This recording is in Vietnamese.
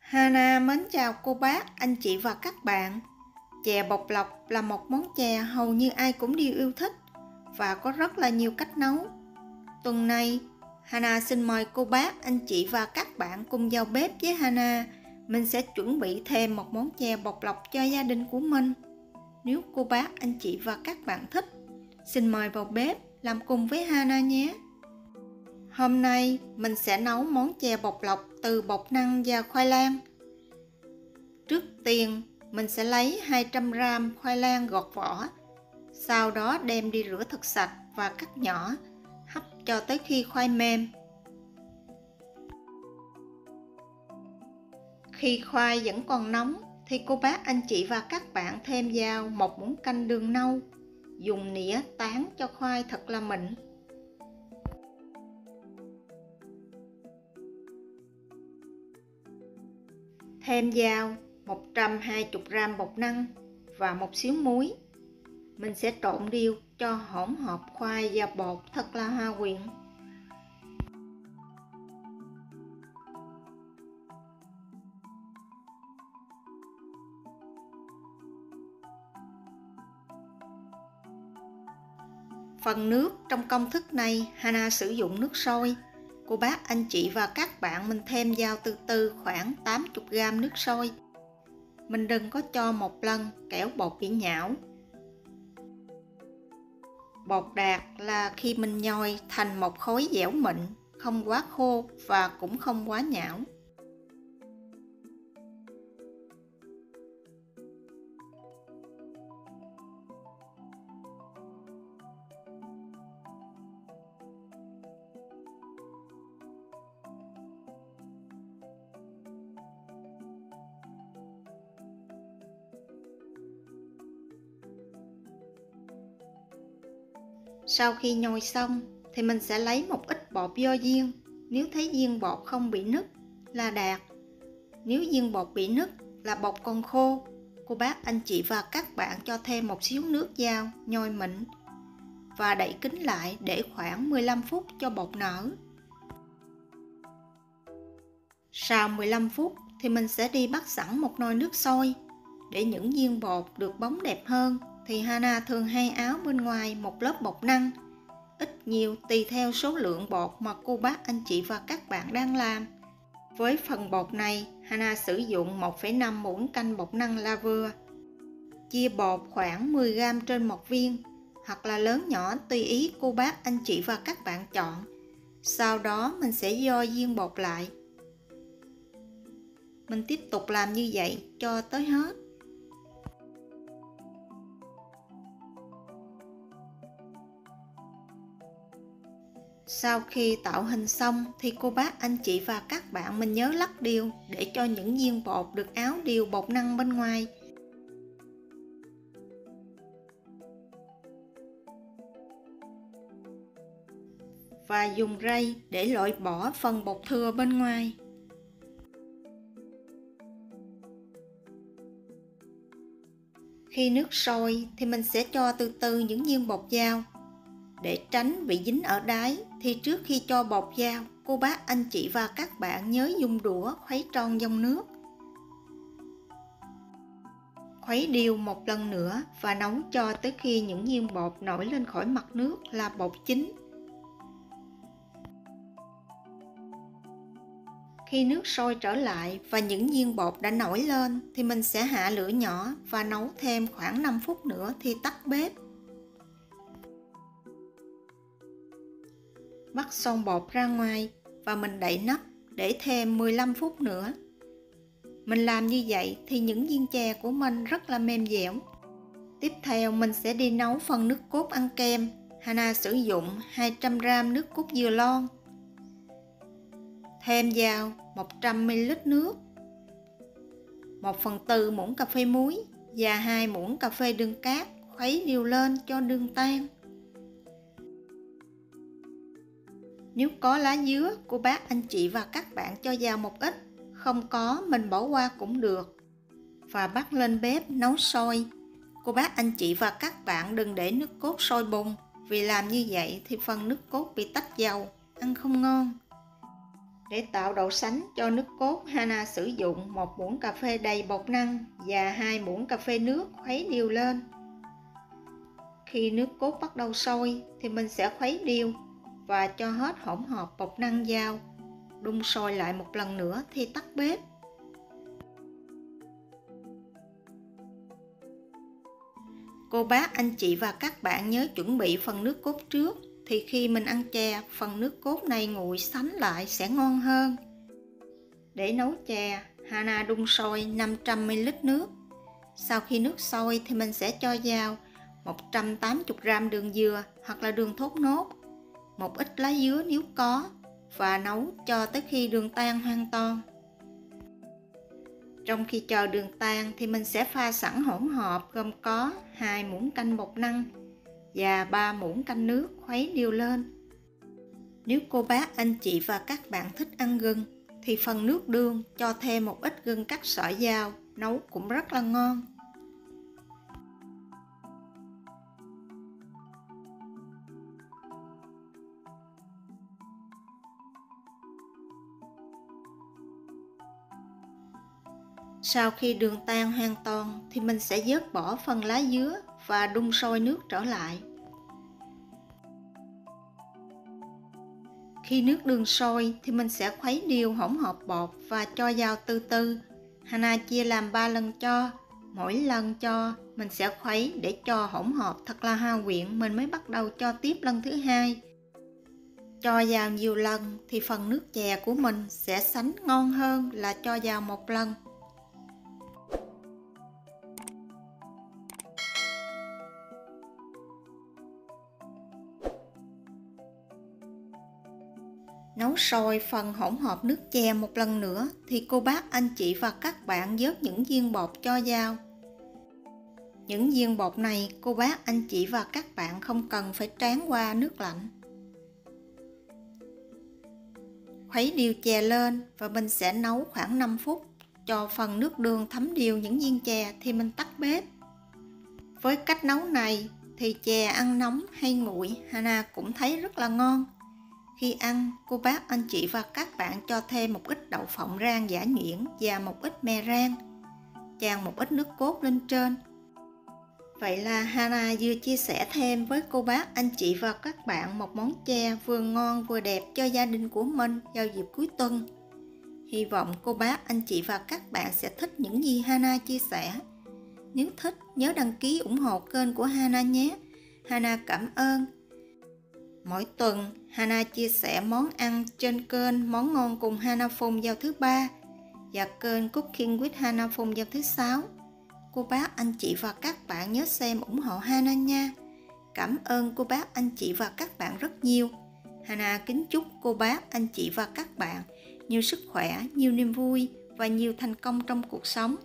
Hana mến chào cô bác, anh chị và các bạn. Chè bột lọc là một món chè hầu như ai cũng đều yêu thích và có rất là nhiều cách nấu. Tuần này, Hana xin mời cô bác, anh chị và các bạn cùng vào bếp với Hana. Mình sẽ chuẩn bị thêm một món chè bột lọc cho gia đình của mình. Nếu cô bác, anh chị và các bạn thích, xin mời vào bếp làm cùng với Hana nhé. Hôm nay mình sẽ nấu món chè bột lọc từ bột năng và khoai lang. Trước tiên mình sẽ lấy 200g khoai lang gọt vỏ, sau đó đem đi rửa thật sạch và cắt nhỏ, hấp cho tới khi khoai mềm. Khi khoai vẫn còn nóng thì cô bác, anh chị và các bạn thêm vào một muỗng canh đường nâu, dùng nĩa tán cho khoai thật là mịn. Thêm vào 120g bột năng và một xíu muối. Mình sẽ trộn đều cho hỗn hợp khoai và bột thật là hòa quyện. Phần nước trong công thức này, Hana sử dụng nước sôi. Cô bác, anh chị và các bạn mình thêm vào từ từ khoảng 80g nước sôi. Mình đừng có cho một lần, kẻo bột bị nhão. Bột đạt là khi mình nhồi thành một khối dẻo mịn, không quá khô và cũng không quá nhão. Sau khi nhồi xong thì mình sẽ lấy một ít bột vo viên. Nếu thấy viên bột không bị nứt là đạt. Nếu viên bột bị nứt là bột còn khô. Cô bác, anh chị và các bạn cho thêm một xíu nước vào, nhồi mịn và đậy kín lại để khoảng 15 phút cho bột nở. Sau 15 phút thì mình sẽ đi bắt sẵn một nồi nước sôi. Để những viên bột được bóng đẹp hơn thì Hana thường hay áo bên ngoài một lớp bột năng, ít nhiều tùy theo số lượng bột mà cô bác, anh chị và các bạn đang làm. Với phần bột này, Hana sử dụng 1,5 muỗng canh bột năng là vừa. Chia bột khoảng 10g trên một viên, hoặc là lớn nhỏ tùy ý cô bác, anh chị và các bạn chọn. Sau đó mình sẽ vo viên bột lại. Mình tiếp tục làm như vậy cho tới hết. Sau khi tạo hình xong thì cô bác, anh chị và các bạn mình nhớ lắc đều để cho những viên bột được áo đều bột năng bên ngoài. Và dùng rây để loại bỏ phần bột thừa bên ngoài. Khi nước sôi thì mình sẽ cho từ từ những viên bột vào. Để tránh bị dính ở đáy thì trước khi cho bột vào, cô bác, anh chị và các bạn nhớ dùng đũa khuấy tròn dòng nước. Khuấy đều một lần nữa và nấu cho tới khi những viên bột nổi lên khỏi mặt nước là bột chín. Khi nước sôi trở lại và những viên bột đã nổi lên thì mình sẽ hạ lửa nhỏ và nấu thêm khoảng 5 phút nữa thì tắt bếp. Bắt xong bột ra ngoài và mình đậy nắp để thêm 15 phút nữa. Mình làm như vậy thì những viên chè của mình rất là mềm dẻo. Tiếp theo mình sẽ đi nấu phần nước cốt ăn kem. Hana sử dụng 200g nước cốt dừa lon. Thêm vào 100ml nước, 1/4 muỗng cà phê muối và 2 muỗng cà phê đường cát, khuấy đều lên cho đường tan. Nếu có lá dứa, cô bác, anh chị và các bạn cho vào một ít, không có mình bỏ qua cũng được. Và bắt lên bếp nấu sôi. Cô bác, anh chị và các bạn đừng để nước cốt sôi bùng, vì làm như vậy thì phần nước cốt bị tách dầu, ăn không ngon. Để tạo độ sánh cho nước cốt, Hana sử dụng 1 muỗng cà phê đầy bột năng và 2 muỗng cà phê nước khuấy đều lên. Khi nước cốt bắt đầu sôi thì mình sẽ khuấy đều và cho hết hỗn hợp bột năng vào. Đun sôi lại một lần nữa thì tắt bếp. Cô bác, anh chị và các bạn nhớ chuẩn bị phần nước cốt trước, thì khi mình ăn chè, phần nước cốt này nguội sánh lại sẽ ngon hơn. Để nấu chè, Hana đun sôi 500ml nước. Sau khi nước sôi thì mình sẽ cho vào 180g đường dừa hoặc là đường thốt nốt, một ít lá dứa nếu có, và nấu cho tới khi đường tan hoàn toàn. Trong khi chờ đường tan thì mình sẽ pha sẵn hỗn hợp gồm có 2 muỗng canh bột năng và 3 muỗng canh nước khuấy đều lên. Nếu cô bác, anh chị và các bạn thích ăn gừng thì phần nước đường cho thêm một ít gừng cắt sợi vào, nấu cũng rất là ngon. Sau khi đường tan hoàn toàn thì mình sẽ vớt bỏ phần lá dứa và đun sôi nước trở lại. Khi nước đường sôi thì mình sẽ khuấy đều hỗn hợp bột và cho vào từ từ. Hana chia làm 3 lần cho. Mỗi lần cho mình sẽ khuấy để cho hỗn hợp thật là hòa quyện, mình mới bắt đầu cho tiếp lần thứ hai. Cho vào nhiều lần thì phần nước chè của mình sẽ sánh ngon hơn là cho vào một lần. Nấu sôi phần hỗn hợp nước chè một lần nữa thì cô bác, anh chị và các bạn vớt những viên bột cho vào. Những viên bột này cô bác, anh chị và các bạn không cần phải tráng qua nước lạnh. Khuấy đều chè lên và mình sẽ nấu khoảng 5 phút. Cho phần nước đường thấm đều những viên chè thì mình tắt bếp. Với cách nấu này thì chè ăn nóng hay nguội, Hana cũng thấy rất là ngon. Khi ăn, cô bác, anh chị và các bạn cho thêm một ít đậu phộng rang giã nhuyễn và một ít mè rang. Chan một ít nước cốt lên trên. Vậy là Hana vừa chia sẻ thêm với cô bác, anh chị và các bạn một món chè vừa ngon vừa đẹp cho gia đình của mình vào dịp cuối tuần. Hy vọng cô bác, anh chị và các bạn sẽ thích những gì Hana chia sẻ. Nếu thích, nhớ đăng ký ủng hộ kênh của Hana nhé. Hana cảm ơn. Mỗi tuần, Hana chia sẻ món ăn trên kênh Món Ngon cùng Hana Phùng vào thứ Ba và kênh Cooking with Hana Phùng vào thứ Sáu. Cô bác, anh chị và các bạn nhớ xem ủng hộ Hana nha. Cảm ơn cô bác, anh chị và các bạn rất nhiều. Hana kính chúc cô bác, anh chị và các bạn nhiều sức khỏe, nhiều niềm vui và nhiều thành công trong cuộc sống.